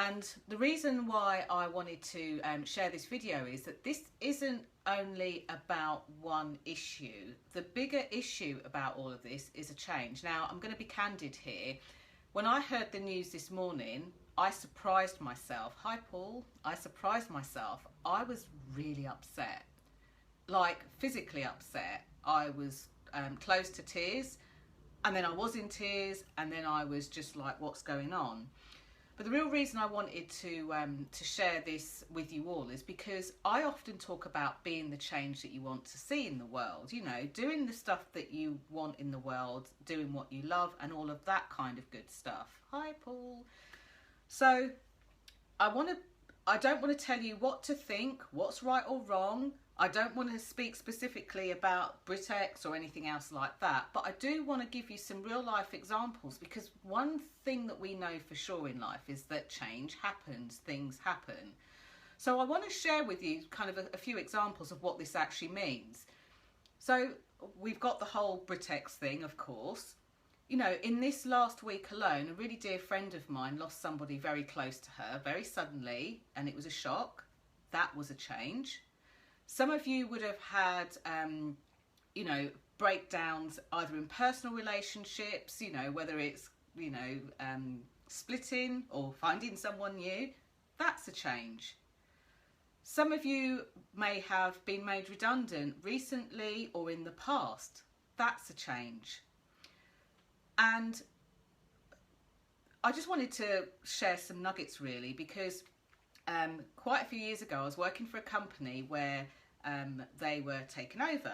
And the reason why I wanted to share this video is that this isn't only about one issue. The bigger issue about all of this is a change. Now, I'm going to be candid here. When I heard the news this morning, I surprised myself. Hi, Paul. I surprised myself. I was really upset, like physically upset. I was close to tears, and then I was in tears, and then I was just like, what's going on? But the real reason I wanted to share this with you all is because I often talk about being the change that you want to see in the world. You know, doing the stuff that you want in the world, doing what you love, and all of that kind of good stuff. Hi, Paul. So I don't want to tell you what to think, what's right or wrong. I don't want to speak specifically about Britex or anything else like that, but I do want to give you some real life examples, because one thing that we know for sure in life is that change happens, things happen. So I want to share with you kind of a few examples of what this actually means. So we've got the whole Britex thing, of course. You know, in this last week alone, a really dear friend of mine lost somebody very close to her very suddenly, and it was a shock. That was a change. Some of you would have had, you know, breakdowns either in personal relationships, you know, whether it's, you know, splitting or finding someone new. That's a change. Some of you may have been made redundant recently or in the past. That's a change. And I just wanted to share some nuggets really, because quite a few years ago I was working for a company where they were taken over,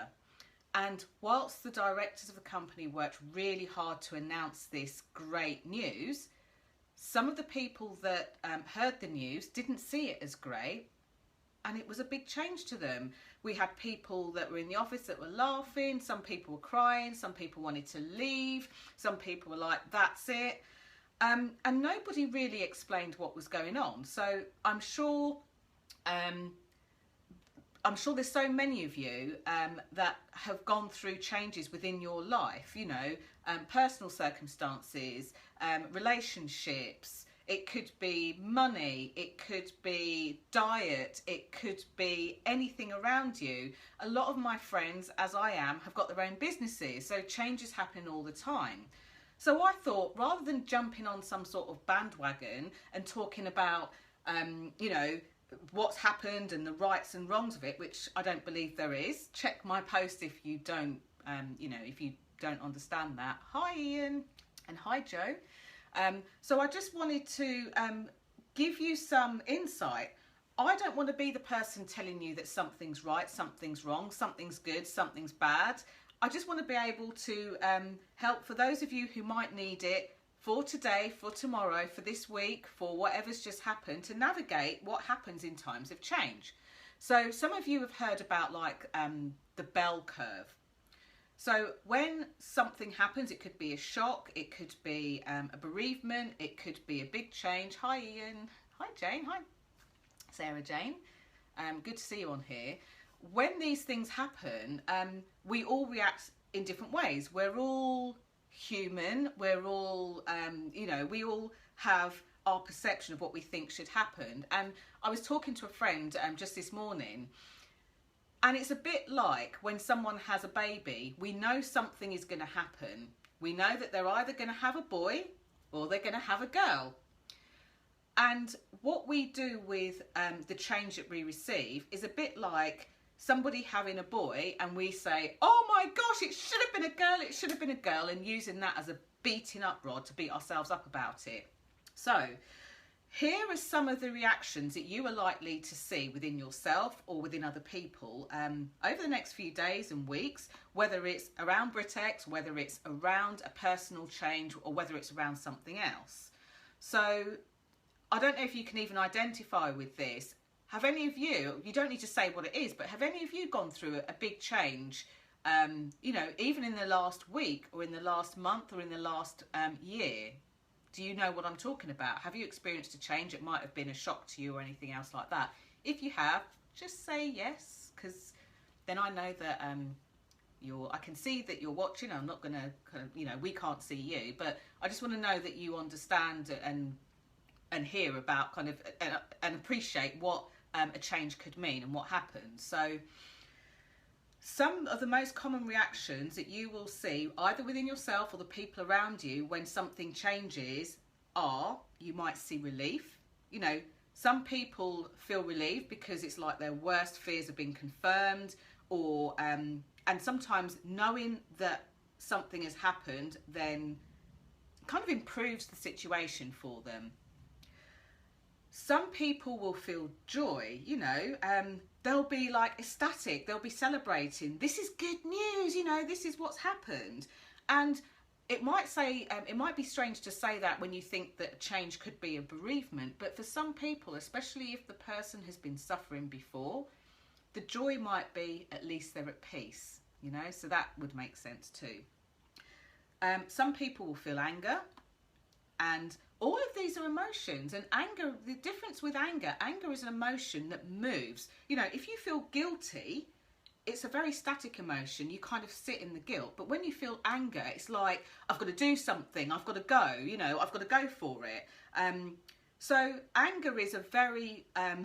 and whilst the directors of the company worked really hard to announce this great news, some of the people that heard the news didn't see it as great, and it was a big change to them. We had people that were in the office that were laughing, some people were crying, some people wanted to leave, some people were like, that's it. And nobody really explained what was going on. So I'm sure there's so many of you that have gone through changes within your life, you know, personal circumstances, relationships. It could be money, it could be diet, it could be anything around you. A lot of my friends, as I am, have got their own businesses, so changes happen all the time. So I thought, rather than jumping on some sort of bandwagon and talking about, you know, what's happened and the rights and wrongs of it, which I don't believe there is. Check my post if you don't, you know, if you don't understand that. Hi, Ian, and hi, Joe. So I just wanted to give you some insight. I don't want to be the person telling you that something's right, something's wrong, something's good, something's bad. I just want to be able to help for those of you who might need it for today, for tomorrow, for this week, for whatever's just happened, to navigate what happens in times of change. So some of you have heard about like the bell curve. So when something happens, it could be a shock, it could be a bereavement, it could be a big change. Hi Ian, hi Jane, hi Sarah Jane. Good to see you on here. When these things happen, we all react in different ways. We're all human, we're all, you know, we all have our perception of what we think should happen. And I was talking to a friend just this morning, and it's a bit like when someone has a baby, we know something is going to happen. We know that they're either going to have a boy or they're going to have a girl. And what we do with the change that we receive is a bit like somebody having a boy, and we say, oh my gosh, it should have been a girl, it should have been a girl, and using that as a beating up rod to beat ourselves up about it. So here are some of the reactions that you are likely to see within yourself or within other people over the next few days and weeks, whether it's around Britex, whether it's around a personal change, or whether it's around something else. So I don't know if you can even identify with this. Have any of you, you don't need to say what it is, but have any of you gone through a big change, you know, even in the last week or in the last month or in the last year? Do you know what I'm talking about? Have you experienced a change? It might have been a shock to you or anything else like that. If you have, just say yes, because then I know that I can see that you're watching. I'm not going to, kind of, you know, we can't see you, but I just want to know that you understand and and hear about kind of and appreciate what a change could mean and what happens. So some of the most common reactions that you will see either within yourself or the people around you when something changes are, you might see relief. You know, some people feel relieved because it's like their worst fears have been confirmed, or and sometimes knowing that something has happened then kind of improves the situation for them. Some people will feel joy, you know, they'll be like ecstatic, they'll be celebrating, this is good news, you know, this is what's happened. And it might be strange to say that when you think that a change could be a bereavement, but for some people, especially if the person has been suffering before, the joy might be at least they're at peace, you know, so that would make sense too. Some people will feel anger, and all of these are emotions. And anger, the difference with anger is an emotion that moves. You know, if you feel guilty, it's a very static emotion. You kind of sit in the guilt. But when you feel anger, it's like, I've got to do something, I've got to go, you know, I've got to go for it. So anger is a very, I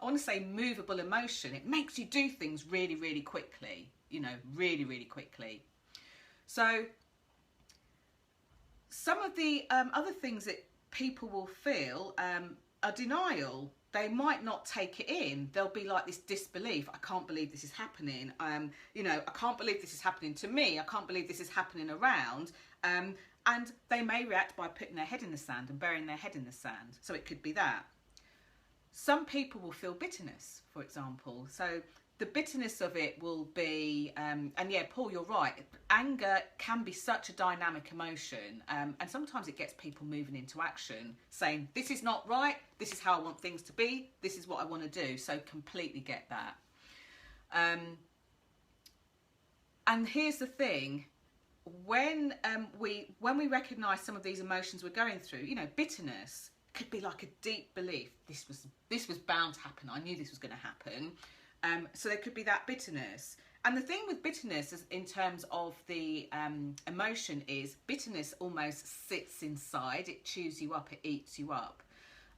want to say movable emotion. It makes you do things really, really quickly, you know, really, really quickly. So some of the other things that people will feel are denial. They might not take it in. There'll be like this disbelief. I can't believe this is happening. You know, I can't believe this is happening to me. I can't believe this is happening around. And they may react by putting their head in the sand and burying their head in the sand. So it could be that. Some people will feel bitterness, for example. So the bitterness of it will be, and yeah, Paul, you're right. Anger can be such a dynamic emotion, and sometimes it gets people moving into action, saying, this is not right, this is how I want things to be, this is what I want to do. So completely get that. And here's the thing, when we recognise some of these emotions we're going through, you know, bitterness could be like a deep belief. This was bound to happen. I knew this was going to happen. So there could be that bitterness. And the thing with bitterness is, in terms of the emotion, is bitterness almost sits inside. It chews you up, it eats you up.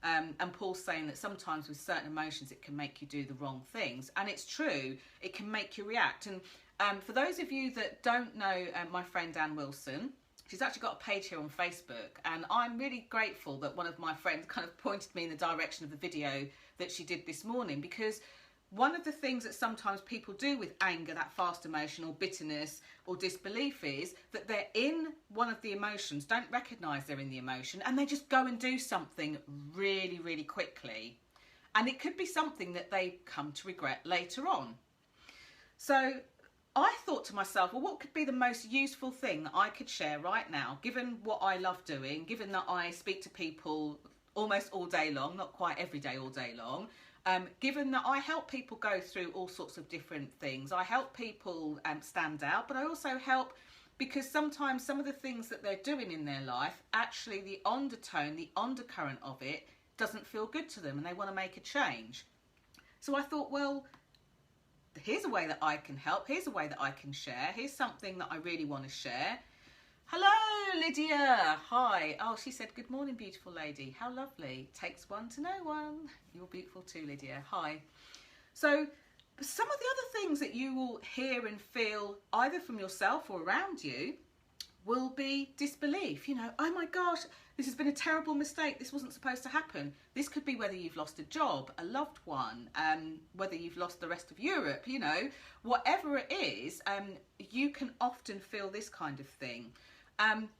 And Paul's saying that sometimes with certain emotions it can make you do the wrong things. And it's true, it can make you react. And for those of you that don't know my friend Anne Wilson, she's actually got a page here on Facebook, and I'm really grateful that one of my friends kind of pointed me in the direction of the video that she did this morning, because one of the things that sometimes people do with anger, that fast emotion, or bitterness or disbelief, is that they're in one of the emotions, don't recognise they're in the emotion, and they just go and do something really, really quickly. And it could be something that they come to regret later on. So I thought to myself, well, what could be the most useful thing that I could share right now, given what I love doing, given that I speak to people almost all day long, not quite every day all day long, given that I help people go through all sorts of different things. I help people stand out, but I also help because sometimes some of the things that they're doing in their life, actually the undertone, the undercurrent of it doesn't feel good to them, and they want to make a change. So I thought, well, here's a way that I can help. Here's a way that I can share. Here's something that I really want to share. Hello, Lydia. Hi. Oh, she said, good morning, beautiful lady. How lovely. Takes one to know one. You're beautiful too, Lydia. Hi. So some of the other things that you will hear and feel either from yourself or around you will be disbelief. You know, oh my gosh, this has been a terrible mistake. This wasn't supposed to happen. This could be whether you've lost a job, a loved one, whether you've lost the rest of Europe, you know, whatever it is, you can often feel this kind of thing.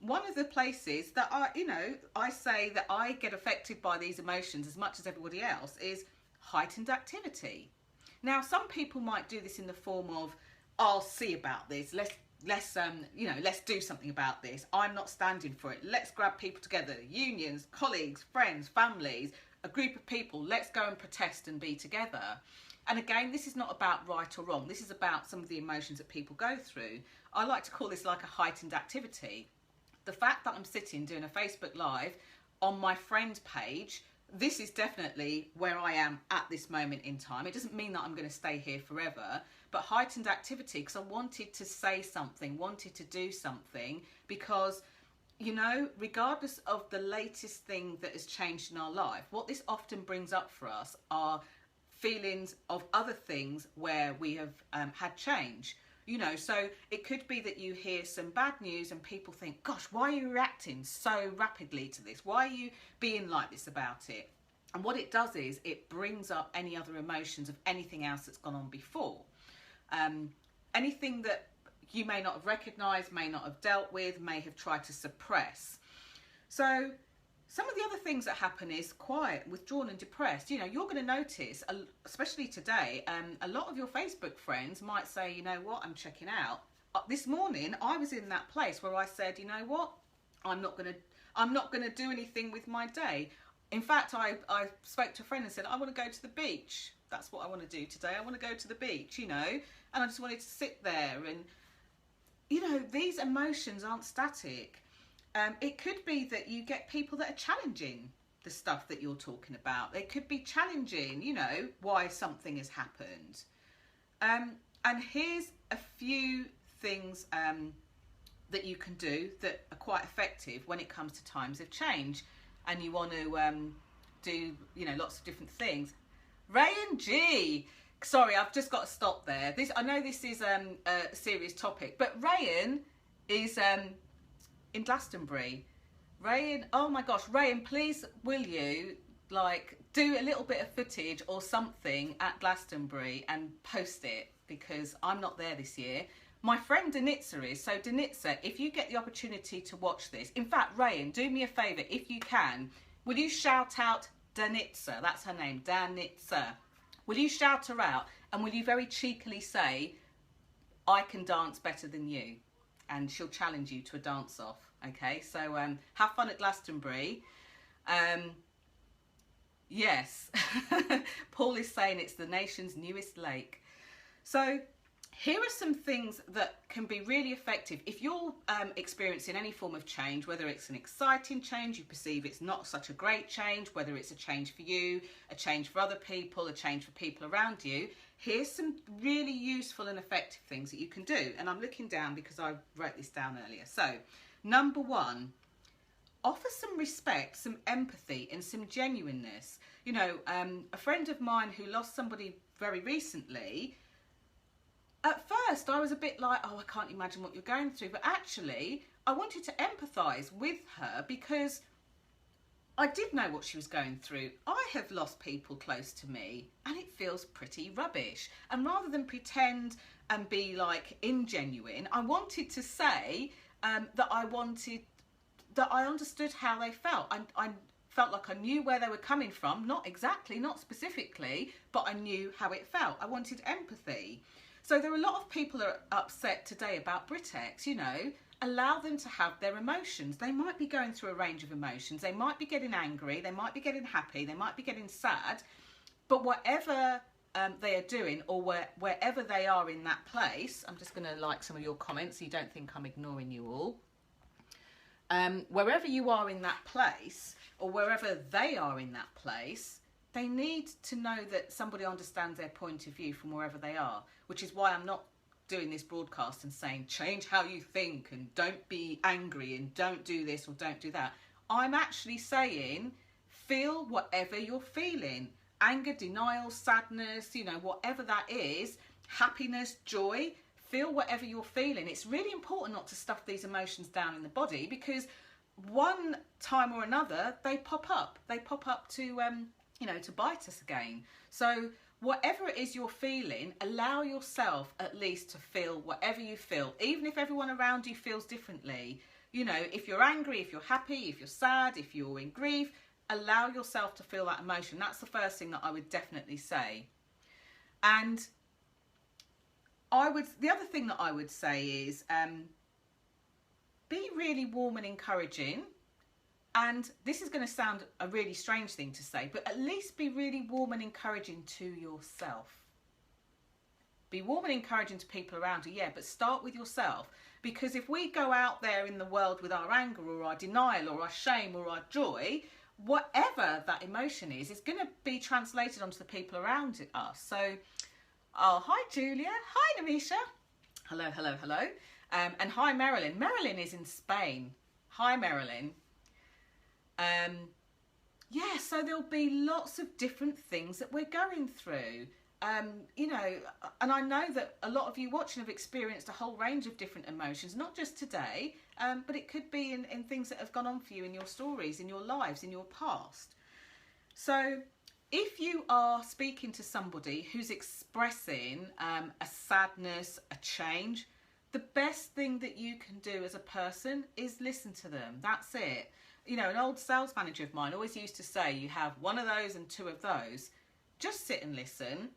One of the places that I say that I get affected by these emotions as much as everybody else is heightened activity. Now, some people might do this in the form of, I'll see about this. Let's do something about this. I'm not standing for it. Let's grab people together, unions, colleagues, friends, families, a group of people. Let's go and protest and be together. And again, this is not about right or wrong. This is about some of the emotions that people go through. I like to call this like a heightened activity. The fact that I'm sitting doing a Facebook Live on my friend page, this is definitely where I am at this moment in time. It doesn't mean that I'm going to stay here forever, but heightened activity because I wanted to say something, wanted to do something, because you know, regardless of the latest thing that has changed in our life, what this often brings up for us are feelings of other things where we have had change. You know, so it could be that you hear some bad news and people think, gosh, why are you reacting so rapidly to this? Why are you being like this about it? And what it does is it brings up any other emotions of anything else that's gone on before. Anything that you may not have recognised, may not have dealt with, may have tried to suppress. So some of the other things that happen is quiet, withdrawn and depressed. You know, you're going to notice, especially today, a lot of your Facebook friends might say, you know what, I'm checking out. This morning, I was in that place where I said, you know what, I'm not going to do anything with my day. In fact, I spoke to a friend and said, I want to go to the beach. That's what I want to do today. I want to go to the beach, you know, and I just wanted to sit there. And, you know, these emotions aren't static. It could be that you get people that are challenging the stuff that you're talking about. They could be challenging, you know, why something has happened. And here's a few things that you can do that are quite effective when it comes to times of change and you want to do, you know, lots of different things. Ray and G. Sorry, I've just got to stop there. I know this is a serious topic, but Rayan is in Glastonbury. Rayan, oh my gosh, Rayan, please will you like do a little bit of footage or something at Glastonbury and post it, because I'm not there this year. My friend Danitza is. So Danitza, if you get the opportunity to watch this, in fact, Rayan, do me a favour, if you can, will you shout out Danitza? That's her name, Danitza. Will you shout her out and will you very cheekily say, I can dance better than you? And she'll challenge you to a dance off. Okay, so have fun at Glastonbury. Yes, Paul is saying it's the nation's newest lake. So here are some things that can be really effective if you're experiencing any form of change, whether it's an exciting change, you perceive it's not such a great change, whether it's a change for you, a change for other people, a change for people around you. Here's some really useful and effective things that you can do. And I'm looking down because I wrote this down earlier. So, number one, offer some respect, some empathy and some genuineness. You know, a friend of mine who lost somebody very recently, at first I was a bit like, oh, I can't imagine what you're going through. But actually, I wanted to empathise with her because I did know what she was going through. I have lost people close to me and it feels pretty rubbish. And rather than pretend and be like ingenuine, I wanted to say that I understood how they felt. I felt like I knew where they were coming from. Not exactly, not specifically, but I knew how it felt. I wanted empathy. So there are a lot of people that are upset today about Britex, you know. Allow them to have their emotions. They might be going through a range of emotions. They might be getting angry. They might be getting happy. They might be getting sad. But whatever they are doing, or wherever they are in that place, I'm just going to like some of your comments so you don't think I'm ignoring you all. Wherever you are in that place, or wherever they are in that place, they need to know that somebody understands their point of view from wherever they are, which is why I'm not doing this broadcast and saying change how you think and don't be angry and don't do this or don't do that. I'm actually saying feel whatever you're feeling. Anger, denial, sadness, you know, whatever that is, happiness, joy, feel whatever you're feeling. It's really important not to stuff these emotions down in the body, because one time or another they pop up. They pop up to you know, to bite us again. So whatever it is you're feeling, allow yourself at least to feel whatever you feel, even if everyone around you feels differently. You know, if you're angry, if you're happy, if you're sad, if you're in grief, allow yourself to feel that emotion. That's the first thing that I would definitely say. And the other thing that I would say is be really warm and encouraging. And this is going to sound a really strange thing to say, but at least be really warm and encouraging to yourself. Be warm and encouraging to people around you, yeah, but start with yourself. Because if we go out there in the world with our anger or our denial or our shame or our joy, whatever that emotion is, it's going to be translated onto the people around us. So, oh, hi Julia, hi Namisha, hello, hello, hello, and hi Marilyn. Marilyn is in Spain. Hi, Marilyn. Yeah, so there'll be lots of different things that we're going through. You know, and I know that a lot of you watching have experienced a whole range of different emotions, not just today, but it could be in things that have gone on for you in your stories, in your lives, in your past. So if you are speaking to somebody who's expressing a sadness, a change, the best thing that you can do as a person is listen to them. That's it. You know, an old sales manager of mine always used to say, you have one of those and two of those. Just sit and listen.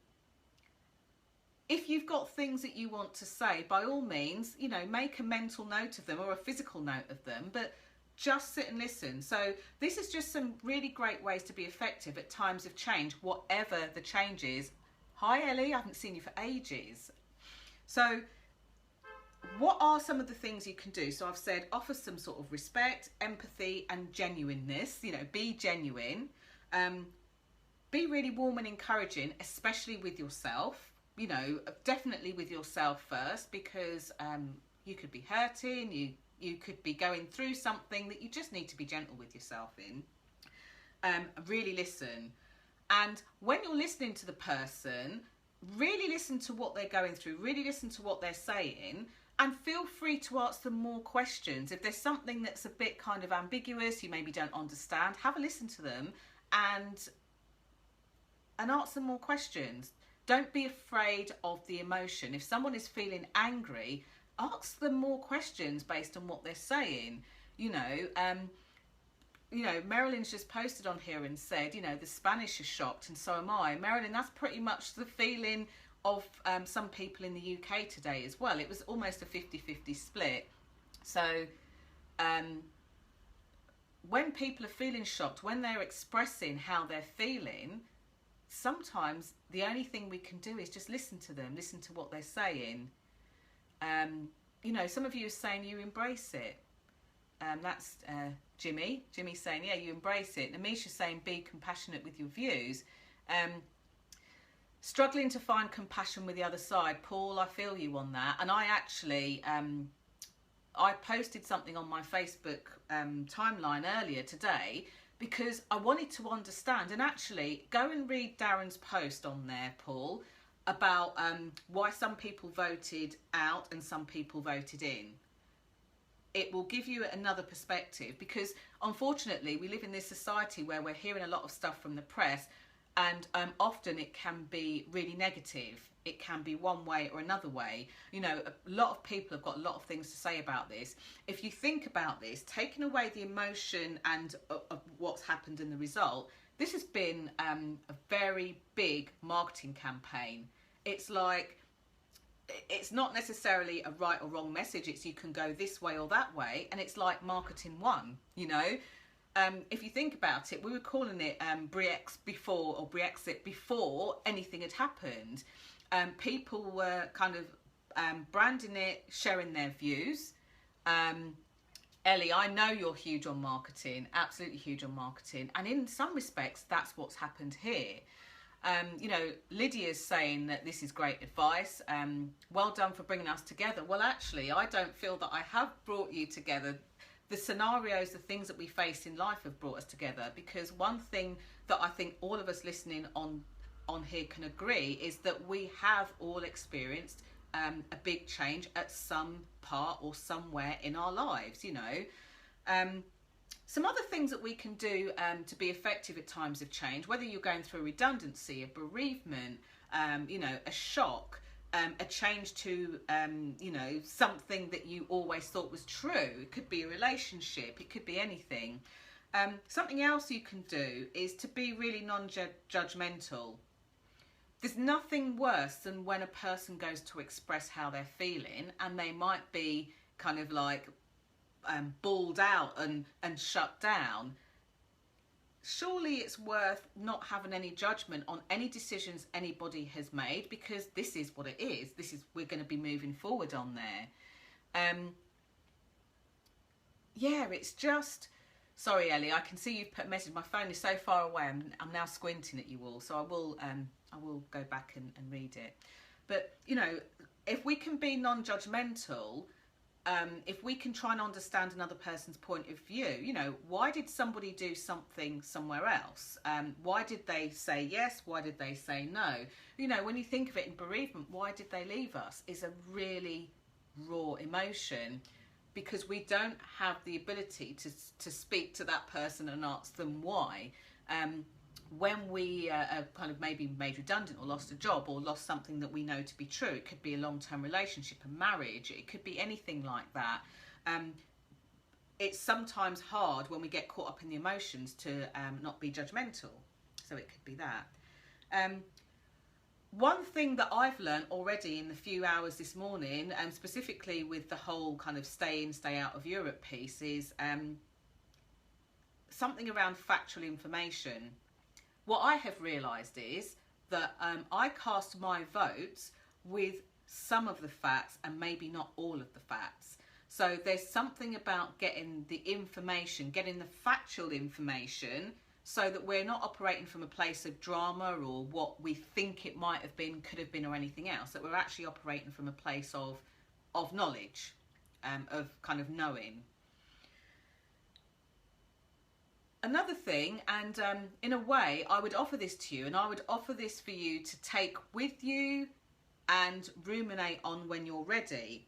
If you've got things that you want to say, by all means, you know, make a mental note of them or a physical note of them, but just sit and listen. So this is just some really great ways to be effective at times of change, whatever the change is. Hi, Ellie, I haven't seen you for ages. So what are some of the things you can do? So I've said offer some sort of respect, empathy and genuineness. You know, be genuine. Be really warm and encouraging, especially with yourself. You know, definitely with yourself first, because you could be hurting, you could be going through something that you just need to be gentle with yourself in. Really listen. And when you're listening to the person, really listen to what they're going through, really listen to what they're saying, and feel free to ask them more questions. If there's something that's a bit kind of ambiguous, you maybe don't understand, have a listen to them and ask them more questions. Don't be afraid of the emotion. If someone is feeling angry, ask them more questions based on what they're saying. You know, Marilyn's just posted on here and said, you know, the Spanish are shocked and so am I. Marilyn, that's pretty much the feeling of some people in the UK today as well. It was almost a 50-50 split. So when people are feeling shocked, when they're expressing how they're feeling, sometimes the only thing we can do is just listen to them, listen to what they're saying. You know, some of you are saying you embrace it. That's Jimmy. Jimmy's saying, yeah, you embrace it. Namisha's saying, be compassionate with your views. Struggling to find compassion with the other side. Paul, I feel you on that. And I actually, I posted something on my Facebook timeline earlier today because I wanted to understand, and actually go and read Darren's post on there, Paul, about why some people voted out and some people voted in. It will give you another perspective, because unfortunately we live in this society where we're hearing a lot of stuff from the press, and often it can be really negative. It can be one way or another way. You know, a lot of people have got a lot of things to say about this. If you think about this, taking away the emotion and of what's happened and the result, this has been a very big marketing campaign. It's like, it's not necessarily a right or wrong message. It's you can go this way or that way. And it's like marketing one, you know. If you think about it, we were calling it Brexit before anything had happened. People were kind of branding it, sharing their views. Ellie, I know you're huge on marketing, absolutely huge on marketing. And in some respects, that's what's happened here. You know, Lydia's saying that this is great advice. Well done for bringing us together. Well, actually, I don't feel that I have brought you together. The scenarios, the things that we face in life have brought us together, because one thing that I think all of us listening on here can agree is that we have all experienced a big change at some part or somewhere in our lives, you know. Some other things that we can do to be effective at times of change, whether you're going through a redundancy, a bereavement, you know, a shock, a change to, you know, something that you always thought was true. It could be a relationship, it could be anything. Something else you can do is to be really non-judgmental. There's nothing worse than when a person goes to express how they're feeling and they might be kind of like bawled out and shut down. Surely it's worth not having any judgment on any decisions anybody has made, because this is what it is. This is, we're going to be moving forward on there. Yeah, it's just, sorry Ellie, I can see you've put a message. My phone is so far away, I'm now squinting at you all, so I will go back and read it. But you know, if we can be non-judgmental, if we can try and understand another person's point of view, you know, why did somebody do something somewhere else? Why did they say yes? Why did they say no? You know, when you think of it in bereavement, why did they leave us is a really raw emotion, because we don't have the ability to speak to that person and ask them why. When we are kind of maybe made redundant or lost a job or lost something that we know to be true, it could be a long-term relationship, a marriage, it could be anything like that. It's sometimes hard when we get caught up in the emotions to not be judgmental. So it could be that. One thing that I've learned already in the few hours this morning, and specifically with the whole kind of stay in, stay out of Europe piece, is something around factual information. What I have realised is that I cast my votes with some of the facts and maybe not all of the facts. So there's something about getting the information, getting the factual information, so that we're not operating from a place of drama or what we think it might have been, could have been, or anything else, that we're actually operating from a place of knowledge, of kind of knowing. Another thing, and in a way, I would offer this to you, and I would offer this for you to take with you and ruminate on when you're ready.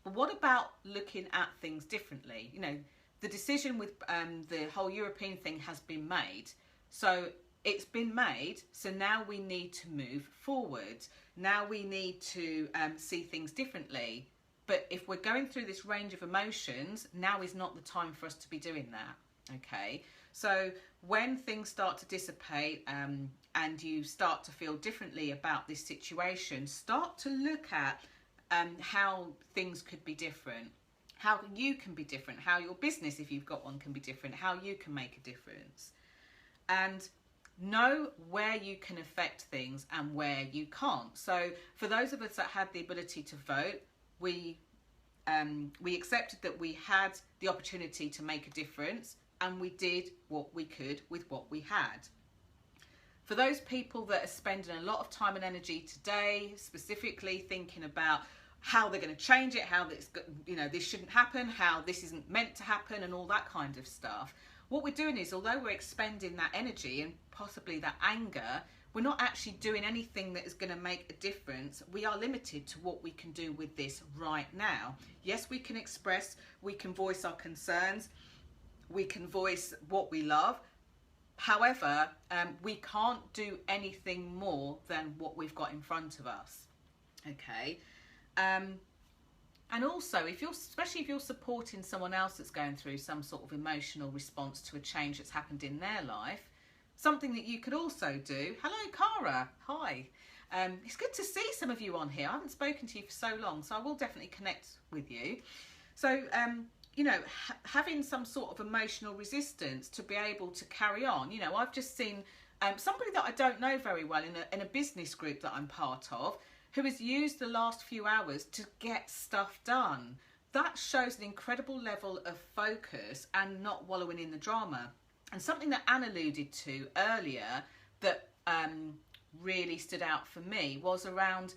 But what about looking at things differently? You know, the decision with the whole European thing has been made. So it's been made, so now we need to move forward. Now we need to see things differently. But if we're going through this range of emotions, now is not the time for us to be doing that, okay? So when things start to dissipate and you start to feel differently about this situation, start to look at how things could be different, how you can be different, how your business, if you've got one, can be different, how you can make a difference. And know where you can affect things and where you can't. So for those of us that had the ability to vote, we accepted that we had the opportunity to make a difference, and we did what we could with what we had. For those people that are spending a lot of time and energy today, specifically thinking about how they're going to change it, how this, you know, this shouldn't happen, how this isn't meant to happen, and all that kind of stuff, what we're doing is, although we're expending that energy and possibly that anger, we're not actually doing anything that is going to make a difference. We are limited to what we can do with this right now. Yes, we can express, we can voice our concerns, we can voice what we love. However, we can't do anything more than what we've got in front of us. Okay. And also, especially if you're supporting someone else that's going through some sort of emotional response to a change that's happened in their life, something that you could also do. Hello, Cara. Hi. It's good to see some of you on here. I haven't spoken to you for so long, so I will definitely connect with you. So, you know, having some sort of emotional resistance to be able to carry on. You know, I've just seen somebody that I don't know very well in a business group that I'm part of, who has used the last few hours to get stuff done. That shows an incredible level of focus and not wallowing in the drama. And something that Anne alluded to earlier that really stood out for me was around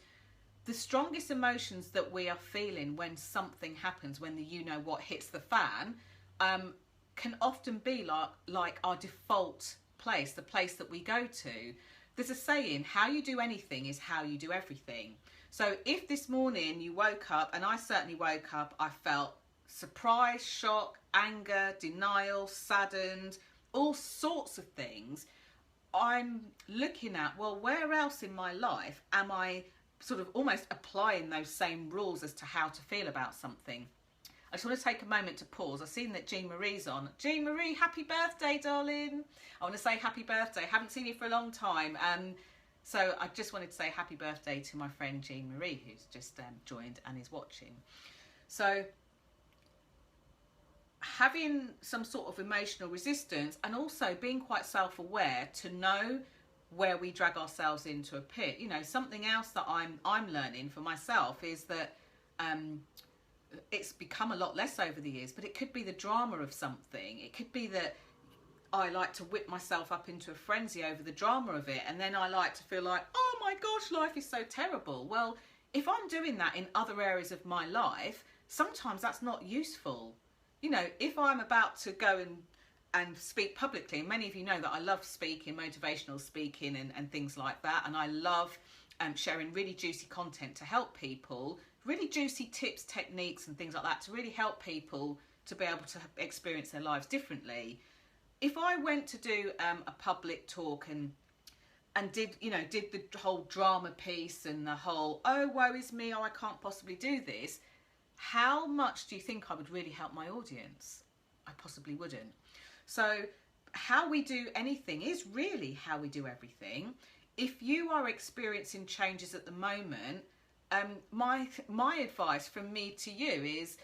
the strongest emotions that we are feeling when something happens, when the you-know-what hits the fan, can often be like our default place, the place that we go to. There's a saying, how you do anything is how you do everything. So if this morning you woke up, and I certainly woke up, I felt surprise, shock, anger, denial, saddened, all sorts of things, I'm looking at, well, where else in my life am I sort of almost applying those same rules as to how to feel about something? I just want to take a moment to pause. I've seen that Jean Marie's on. Jean Marie, happy birthday, darling. I want to say happy birthday. I haven't seen you for a long time. So I just wanted to say happy birthday to my friend Jean Marie, who's just joined and is watching. So having some sort of emotional resistance, and also being quite self-aware to know where we drag ourselves into a pit. You know, something else that I'm learning for myself is that it's become a lot less over the years, but it could be the drama of something. It could be that I like to whip myself up into a frenzy over the drama of it, and then I like to feel like, oh my gosh, life is so terrible. Well, if I'm doing that in other areas of my life, sometimes that's not useful. You know, if I'm about to go and speak publicly, and many of you know that I love speaking, motivational speaking and things like that, and I love sharing really juicy content to help people, really juicy tips, techniques and things like that to really help people to be able to experience their lives differently. If I went to do a public talk and did the whole drama piece and the whole, oh, woe is me, oh, I can't possibly do this, how much do you think I would really help my audience? I possibly wouldn't. So how we do anything is really how we do everything. If you are experiencing changes at the moment, my advice from me to you is,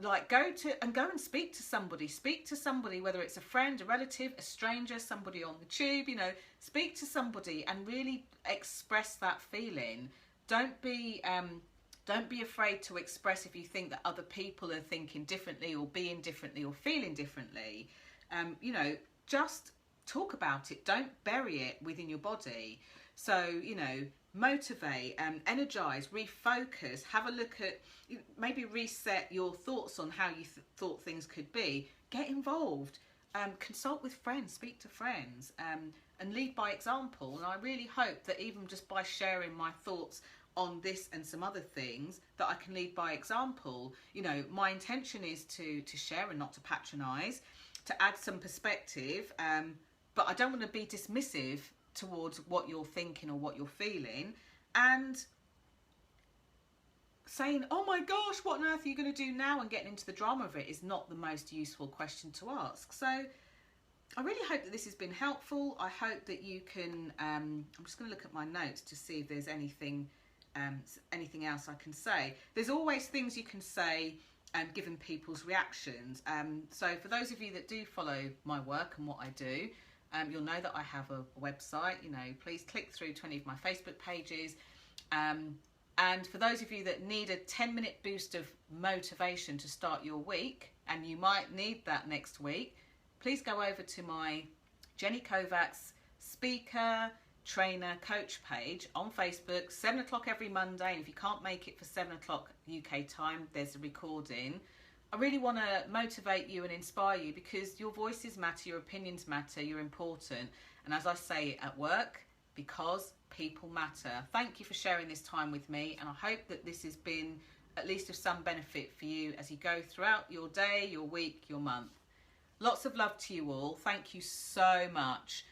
like, go and speak to somebody, whether it's a friend, a relative, a stranger, somebody on the tube, you know, speak to somebody and really express that feeling. Don't be afraid to express if you think that other people are thinking differently or being differently or feeling differently. You know, just talk about it. Don't bury it within your body. So, you know, motivate, energize, refocus, have a look at, maybe reset your thoughts on how you thought things could be. Get involved, consult with friends, speak to friends, and lead by example. And I really hope that even just by sharing my thoughts on this and some other things, that I can lead by example. You know, my intention is to share and not to patronize, to add some perspective, but I don't want to be dismissive towards what you're thinking or what you're feeling, and saying, oh my gosh, what on earth are you going to do now, and getting into the drama of it is not the most useful question to ask. So I really hope that this has been helpful. I hope that you can, I'm just going to look at my notes to see if there's anything else I can say. There's always things you can say given people's reactions. So for those of you that do follow my work and what I do, you'll know that I have a website. You know, please click through to any of my Facebook pages. And for those of you that need a 10-minute boost of motivation to start your week, and you might need that next week, please go over to my Jenny Kovacs speaker, trainer, coach page on Facebook, 7 o'clock every Monday. And if you can't make it for 7 o'clock UK time, there's a recording. I really want to motivate you and inspire you, because your voices matter, your opinions matter, you're important. And as I say at work, because people matter. Thank you for sharing this time with me, and I hope that this has been at least of some benefit for you as you go throughout your day, your week, your month. Lots of love to you all. Thank you so much.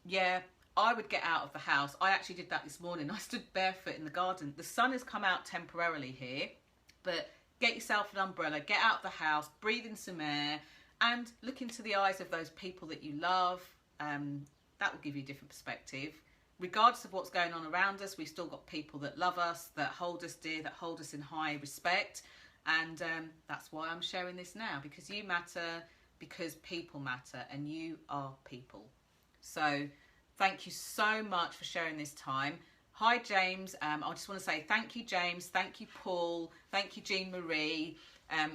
Yeah, I would get out of the house. I actually did that this morning. I stood barefoot in the garden. The sun has come out temporarily here, but get yourself an umbrella, get out of the house, breathe in some air, and look into the eyes of those people that you love. That will give you a different perspective. Regardless of what's going on around us, we've still got people that love us, that hold us dear, that hold us in high respect. And that's why I'm sharing this now, because you matter, because people matter, and you are people. So thank you so much for sharing this time. Hi, James. I just want to say thank you, James. Thank you, Paul. Thank you, Jean Marie.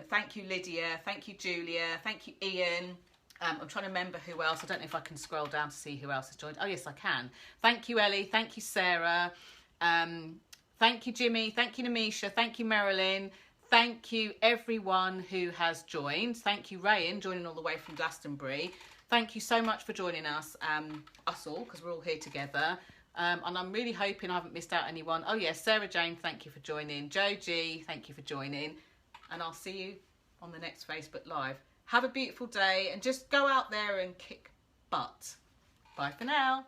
Thank you, Lydia. Thank you, Julia. Thank you, Ian. I'm trying to remember who else. I don't know if I can scroll down to see who else has joined. Oh, yes, I can. Thank you, Ellie. Thank you, Sarah. Thank you, Jimmy. Thank you, Namisha. Thank you, Marilyn. Thank you, everyone who has joined. Thank you, Rayan, joining all the way from Glastonbury. Thank you so much for joining us, us all, because we're all here together. And I'm really hoping I haven't missed out anyone. Oh, yes, Sarah Jane, thank you for joining. Joe G, thank you for joining. And I'll see you on the next Facebook Live. Have a beautiful day, and just go out there and kick butt. Bye for now.